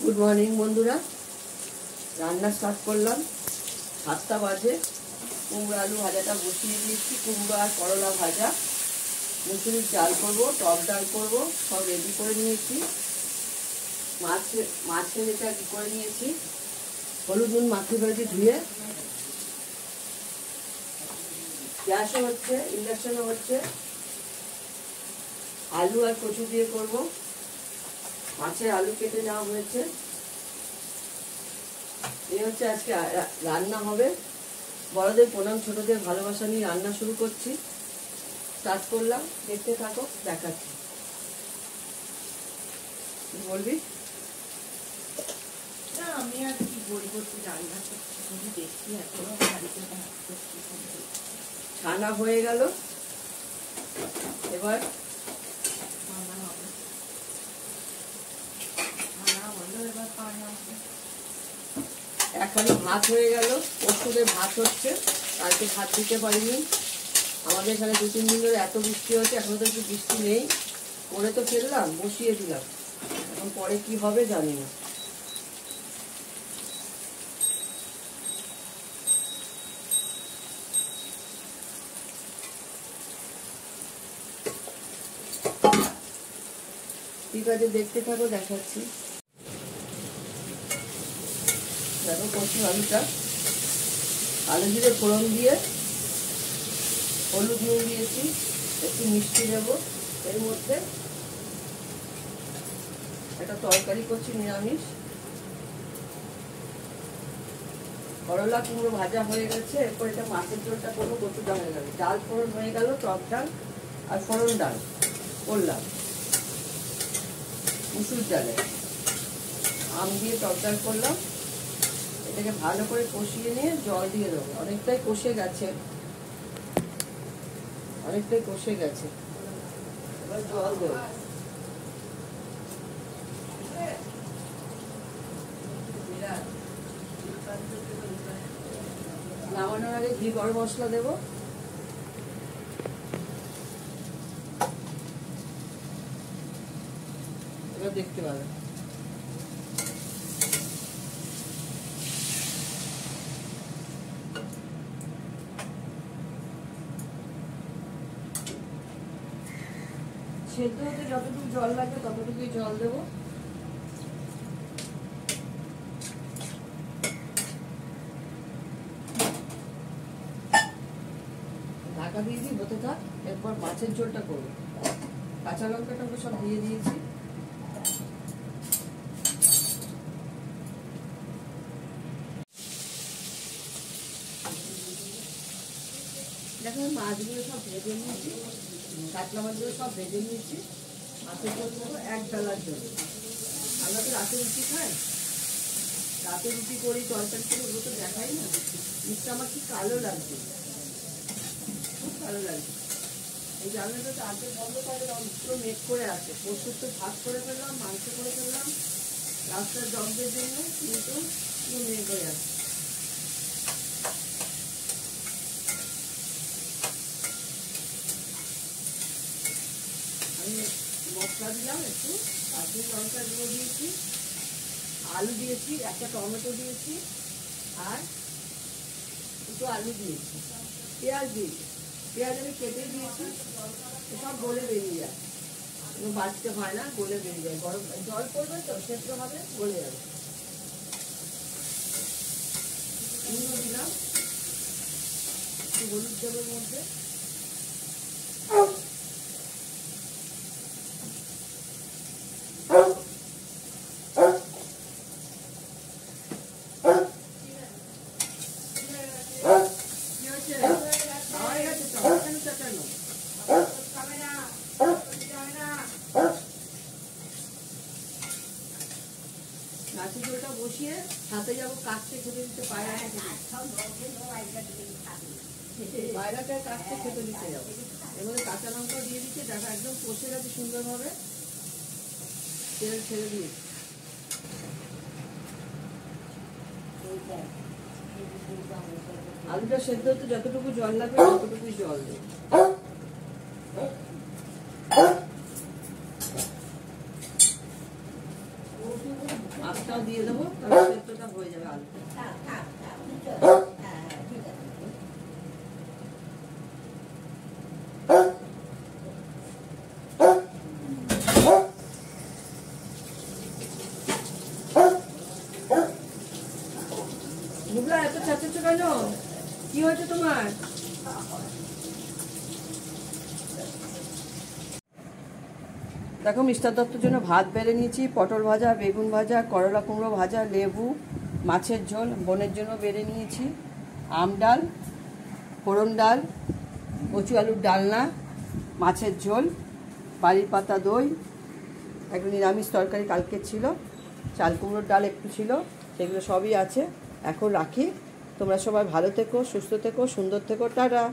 Good morning बंधुरा रान्ना start करलाम 7टा बाजे कुमड़ो आलू भाजाटा बसिए दिएछि कुमड़ो और करला भाजा मुसुरिर डाल करब टक डाल करब सब रेडी करे निएछि माछ जेटा करे निएछि हलुद नुन माखिए फेलेछि धुए ग्यासও হচ্ছে ইন্ডাকশনও হচ্ছে आलू और कचु दिए करब माছের आलू केटे নেওয়া হয়েছে এই হচ্ছে আজকে রান্না হবে বড়দের প্রণাম ছোটদের ভালোবাসা নিয়ে রান্না শুরু করছি স্টার্ট করলাম দেখতে থাকো দেখাচ্ছি বলবি না আমি আর কি বলবো তুই রান্না করছিস আমি দেখছি এখনো বাড়িতে ছানা হয়ে গেল এবার এখানে ভাত হয়ে গেল ওষুধে ভাত হচ্ছে কালকে ভাত দিতে পারিনি আমাদের এখানে 2-3 দিন ধরে এত বৃষ্টি হচ্ছে এখনো তো একটু বৃষ্টি নেই করে তো ফেললাম বসিয়ে দিলাম এখন পরে কি হবে জানি না ঠিক আছে দেখতে থাকো দেখাচ্ছি দেখো কচু আলুটা আলু জিরে ফোড়ন দিয়ে হলুদ নুন দিয়েছি একটু মিষ্টি দেব এর মধ্যে একটা তরকারি করছি নিরামিষ করলা কুমড়ো ভাজা হয়ে গেছে এরপর এটা মাছের ঝোলটা করবো কচুটা হয়ে গেল ডাল ফোড়ন হয়ে গেল টক ডাল আর ফোড়ন ডাল করলাম মুসুর ডালে আম দিয়ে টক ডাল করলাম এটাকে ভালো করে কষিয়ে নিয়ে জল দিয়ে দেবো অনেকটাই কষে গেছে এবার জল দেবো নামানোর আগে ঘি গরম মশলা দেবো এবার দেখতে পাবে সেদ্ধ হতে যতটুকু জল লাগবে ততটুকুই জল দেবো ঢাকা দিয়ে দিই হতে থাক এরপর মাছের ঝোলটা করবো কাঁচা লঙ্কাটাকে সব দিয়ে দিয়েছি দেখো মাছগুলো সব ভেজে নিয়েছি কাতলা মাছগুলো সব ভেজে নিয়েছি মাছের ঝোল করবো এক বেলার জন্য আমরা তো রাতে রুটি খাই রাতে রুটি করি তরকারি করে ওগুলো তো দেখাই না জিনিসটা আমার কি কালো লাগছে খুব ভালো লাগছে এই জানলাটা তো আগে বন্ধ করে পুরো মেঘ করে আছে প্রস্তুত তো ভাত করে ফেললাম মাংস করে ফেললাম রাস্তার জগদের জন্য কিন্তু পুরো মেঘ হয়ে আছে আমি মশলা দিলাম একটু কাশ্মীর লঙ্কা গুঁড়ো দিয়েছি আলু দিয়েছি একটা টমেটো দিয়েছি আর দুটো আলু দিয়েছি পেঁয়াজ দিয়েছি পেঁয়াজ আমি কেটে দিয়েছি সব গলে বেরিয়ে যায় বাড়তে হয় না গলে বেরিয়ে যায় গরম জল পড়বে তো সেদ্ধ হবে গলে যাবে নুন দিলাম একটু হলুদ দেবের মধ্যে মাছের ঝোলটা বসিয়ে সাথে যাবো কাটতে খেতে দিতে পায়রাকে কাটতে খেতে দিতে যাবো এর মধ্যে কাঁচা লঙ্কা দিয়ে দিচ্ছে দেখা একদম কষে গেছে সুন্দরভাবে তেল ছেড়ে দিয়েছি আলুটা সেদ্ধ হতে যতটুকু জল লাগবে ততটুকুই জল দেবো মাছটাও দিয়ে দেবো, তাহলে সেদ্ধটা হয়ে যাবে আলু। বুবলা এত চাচ্ছ কেন? কি হয়েছে তোমার? দেখো মিস্টার দত্তর জন্য ভাত বেড়ে নিয়েছি, পটল ভাজা, বেগুন ভাজা, করলা কুমড়ো ভাজা, লেবু, মাছের ঝোল, বোনের জন্য বেড়ে নিয়েছি, আম ডাল, ফোড়ন ডাল, কচু আলুর ডালনা, মাছের ঝোল, বাড়ির পাতা দই, একটা নিরামিষ তরকারি কালকে ছিল, চাল কুমড়োর ডাল একটু ছিল, সেগুলো সবই আছে। এখন রাখি, তোমরা সবাই ভালো থেকো, সুস্থ থেকো, সুন্দর থেকো, টাটা।